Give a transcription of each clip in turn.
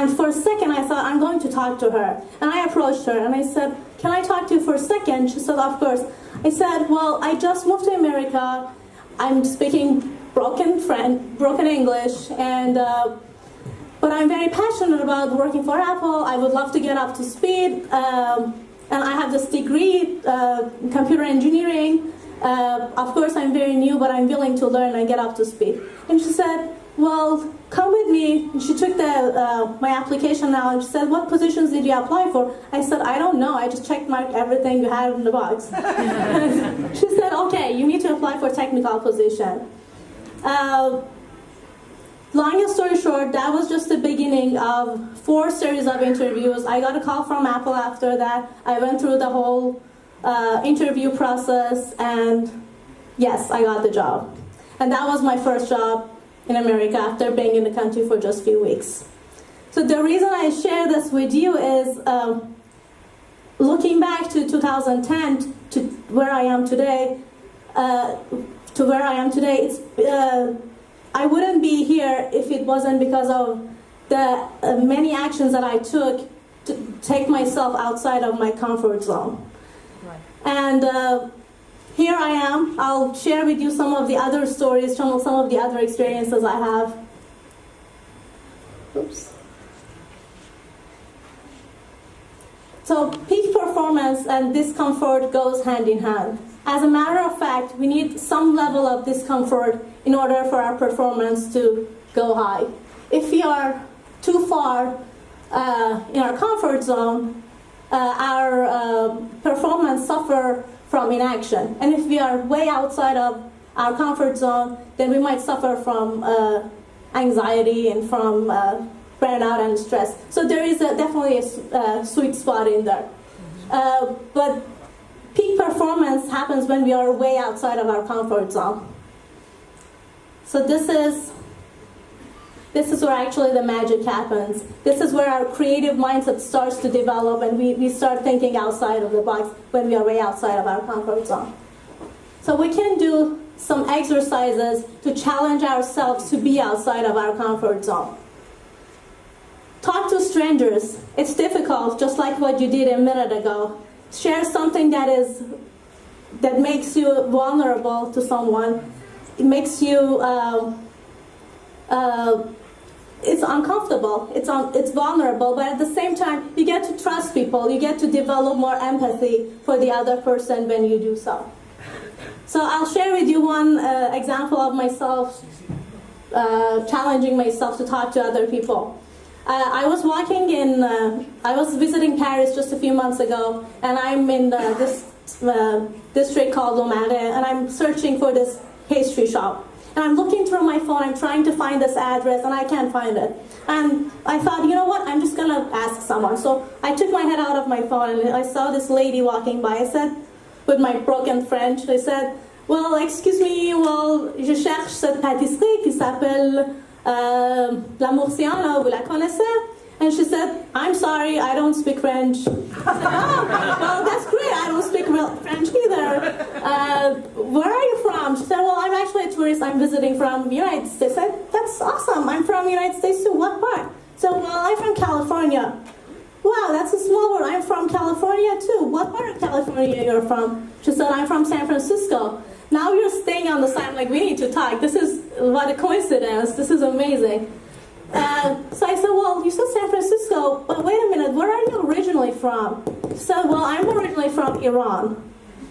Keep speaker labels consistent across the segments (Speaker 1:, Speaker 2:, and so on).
Speaker 1: And for a second, I thought, I'm going to talk to her. And I approached her, and I said, can I talk to you for a second? She said, of course. I said, well, I just moved to America. I'm speaking broken English, and but I'm very passionate about working for Apple. I would love to get up to speed. And I have this degree, computer engineering. Of course, I'm very new, but I'm willing to learn and get up to speed. And she said, well, come with me. And she took my application now, and she said, what positions did you apply for? I said, I don't know. I just checked marked everything you had in the box. She said, okay, you need to apply for technical position. Longest story short, that was just the beginning of 4 series of interviews. I got a call from Apple after that. I went through the whole interview process, and yes, I got the job. And that was my first job in America after being in the country for just a few weeks. So the reason I share this with you is looking back to 2010 to where I am today, it's I wouldn't be here if it wasn't because of the many actions that I took to take myself outside of my comfort zone. Right. And here I am. I'll share with you some of the other stories, some of the other experiences I have. Oops. So peak performance and discomfort goes hand in hand. As a matter of fact, we need some level of discomfort in order for our performance to go high. If we are too far in our comfort zone, our performance suffers from inaction. And if we are way outside of our comfort zone, then we might suffer from anxiety and from burnout and stress. So there is definitely a sweet spot in there. But peak performance happens when we are way outside of our comfort zone. So this is where actually the magic happens. This is where our creative mindset starts to develop, and we start thinking outside of the box when we are way outside of our comfort zone. So we can do some exercises to challenge ourselves to be outside of our comfort zone. Talk to strangers. It's difficult, just like what you did a minute ago. Share something that makes you vulnerable to someone. It makes you it's uncomfortable, it's vulnerable, but at the same time, you get to trust people, you get to develop more empathy for the other person when you do so. So I'll share with you one example of myself challenging myself to talk to other people. I was visiting Paris just a few months ago, and I'm in this district called Le Marais, and I'm searching for this pastry shop. And I'm looking through my phone, I'm trying to find this address, and I can't find it. And I thought, you know what, I'm just gonna ask someone. So I took my head out of my phone, and I saw this lady walking by. I said, with my broken French, I said, well, excuse me, je cherche cette pâtisserie qui s'appelle La Murciana, vous la connaissez? And she said, I'm sorry, I don't speak French. I said, oh, well, that's great, I don't speak French either. Where are you from? She said, well, I'm actually a tourist, I'm visiting from the United States. I said, that's awesome, I'm from the United States too, what part? So, well, I'm from California. Wow, that's a small world, I'm from California too. What part of California you're from? She said, I'm from San Francisco. Now you're staying on the side, like, we need to talk. This is what a coincidence, this is amazing. So I said, well, you said San Francisco, but wait a minute, where are you originally from? She said, well, I'm originally from Iran.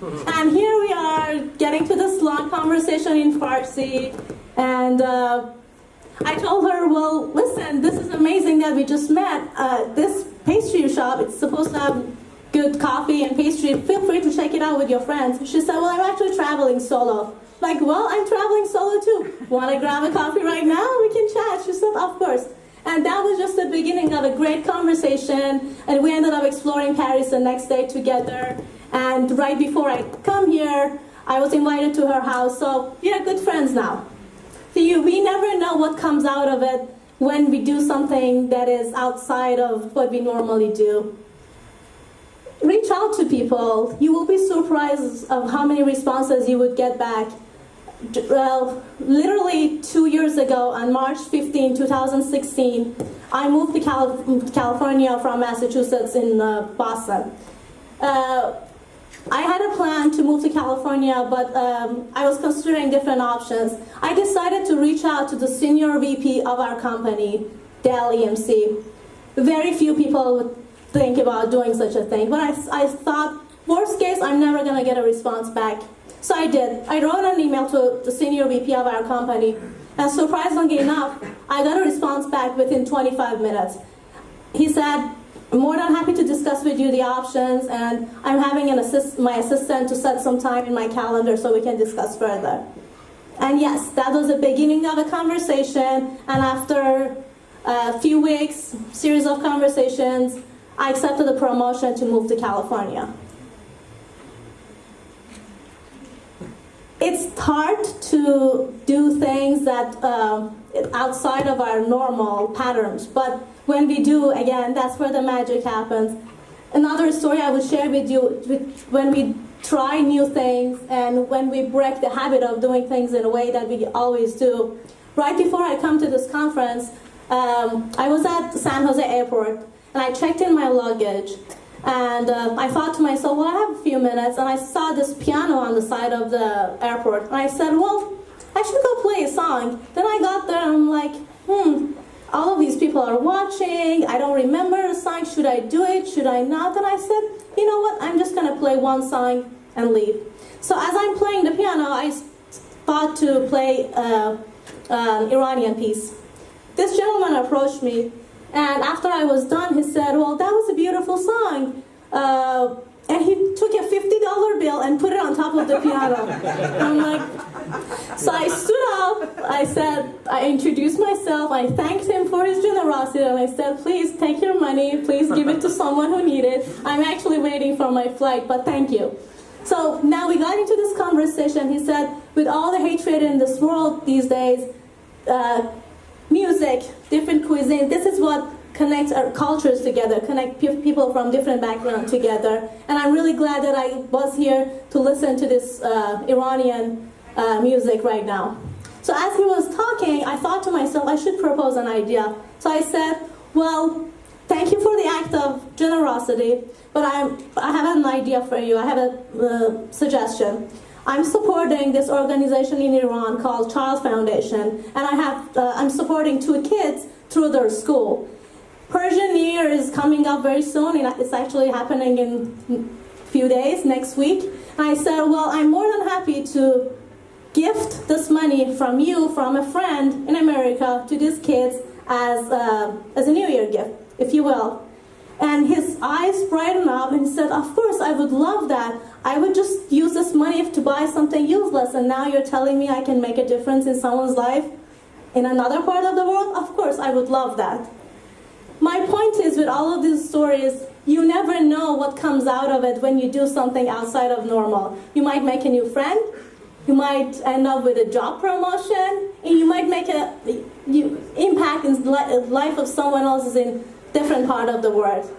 Speaker 1: And here we are getting to this long conversation in Farsi, and I told her, well, listen, this is amazing that we just met. This pastry shop, it's supposed to have good coffee and pastry. Feel free to check it out with your friends. She said, well, I'm actually traveling solo. Like, well, I'm traveling solo too. Want to grab a coffee right now? We can chat. She said, of course. And that was just the beginning of a great conversation. And we ended up exploring Paris the next day together. And right before I come here, I was invited to her house. So we are good friends now. So we never know what comes out of it when we do something that is outside of what we normally do. Reach out to people. You will be surprised of how many responses you would get back. literally 2 years ago, on March 15, 2016, I moved to California from Massachusetts in Boston. I had a plan to move to California, but I was considering different options. I decided to reach out to the senior VP of our company, Dell EMC. Very few people would think about doing such a thing, but I thought, worst case, I'm never going to get a response back. So I did. I wrote an email to the senior VP of our company, and surprisingly enough, I got a response back within 25 minutes. He said, I'm more than happy to discuss with you the options, and I'm having my assistant to set some time in my calendar so we can discuss further. And yes, that was the beginning of a conversation, and after a few weeks, series of conversations, I accepted the promotion to move to California. It's hard to do things that outside of our normal patterns, but when we do, again, that's where the magic happens. Another story I would share with you, when we try new things and when we break the habit of doing things in a way that we always do. Right before I come to this conference, I was at San Jose airport and I checked in my luggage. And I thought to myself, well, I have a few minutes, and I saw this piano on the side of the airport. And I said, well, I should go play a song. Then I got there, and I'm like, all of these people are watching. I don't remember the song. Should I do it? Should I not? And I said, you know what? I'm just going to play one song and leave. So as I'm playing the piano, I thought to play an Iranian piece. This gentleman approached me. And after I was done, he said, well, that was a beautiful song. And he took a $50 bill and put it on top of the piano. I'm like, so I stood up, I introduced myself, I thanked him for his generosity, and I said, please take your money, please give it to someone who needs it. I'm actually waiting for my flight, but thank you. So now we got into this conversation. He said, with all the hatred in this world these days, music, different cuisine, this is what connects our cultures together, connect people from different backgrounds together. And I'm really glad that I was here to listen to this Iranian music right now. So as he was talking, I thought to myself, I should propose an idea. So I said, well, thank you for the act of generosity, but I have an idea for you. I have a suggestion. I'm supporting this organization in Iran called Child Foundation, and I'm supporting 2 kids through their school. Persian New Year is coming up very soon, and it's actually happening in a few days, next week. And I said, well, I'm more than happy to gift this money from you, from a friend in America, to these kids as a New Year gift, if you will. And his eyes brightened up and he said, of course, I would love that. I would just use this money to buy something useless, and now you're telling me I can make a difference in someone's life in another part of the world? Of course, I would love that. My point is, with all of these stories, you never know what comes out of it when you do something outside of normal. You might make a new friend, you might end up with a job promotion, and you might make an impact in the life of someone else in a different part of the world.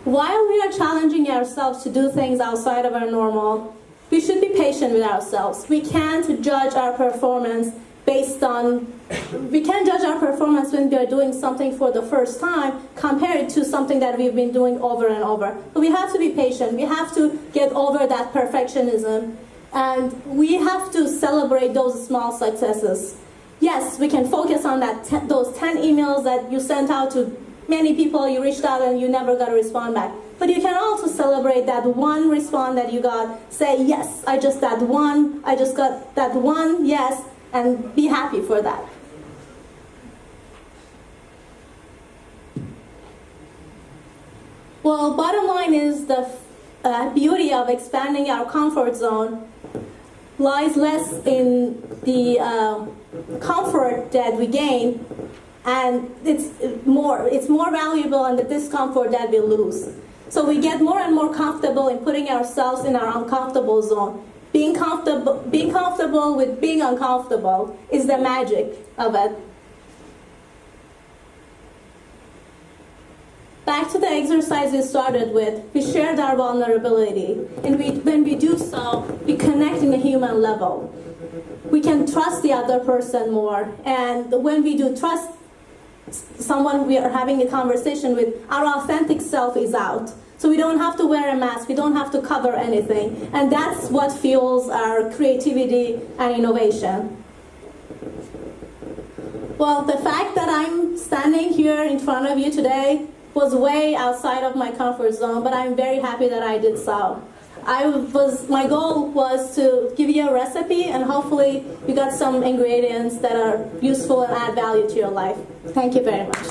Speaker 1: While we are challenging ourselves to do things outside of our normal, we should be patient with ourselves. We can't judge our performance we can't judge our performance when we are doing something for the first time compared to something that we've been doing over and over. But we have to be patient. We have to get over that perfectionism, and we have to celebrate those small successes. Yes, we can focus on those 10 emails that you sent out to many people, you reached out and you never got a response back. But you can also celebrate that one response that you got. Say, yes, I just got that one yes, and be happy for that. Well, bottom line is the beauty of expanding our comfort zone lies less in the comfort that we gain, and it's more valuable in the discomfort that we lose. So we get more and more comfortable in putting ourselves in our uncomfortable zone. Being comfortable with being uncomfortable is the magic of it. back to the exercise we started with, we shared our vulnerability. And when we do so, we connect in a human level. We can trust the other person more. And when we do trust someone we are having a conversation with, our authentic self is out. So we don't have to wear a mask, we don't have to cover anything. And that's what fuels our creativity and innovation. Well, the fact that I'm standing here in front of you today was way outside of my comfort zone, but I'm very happy that I did so. My goal was to give you a recipe, and hopefully you got some ingredients that are useful and add value to your life. Thank you very much.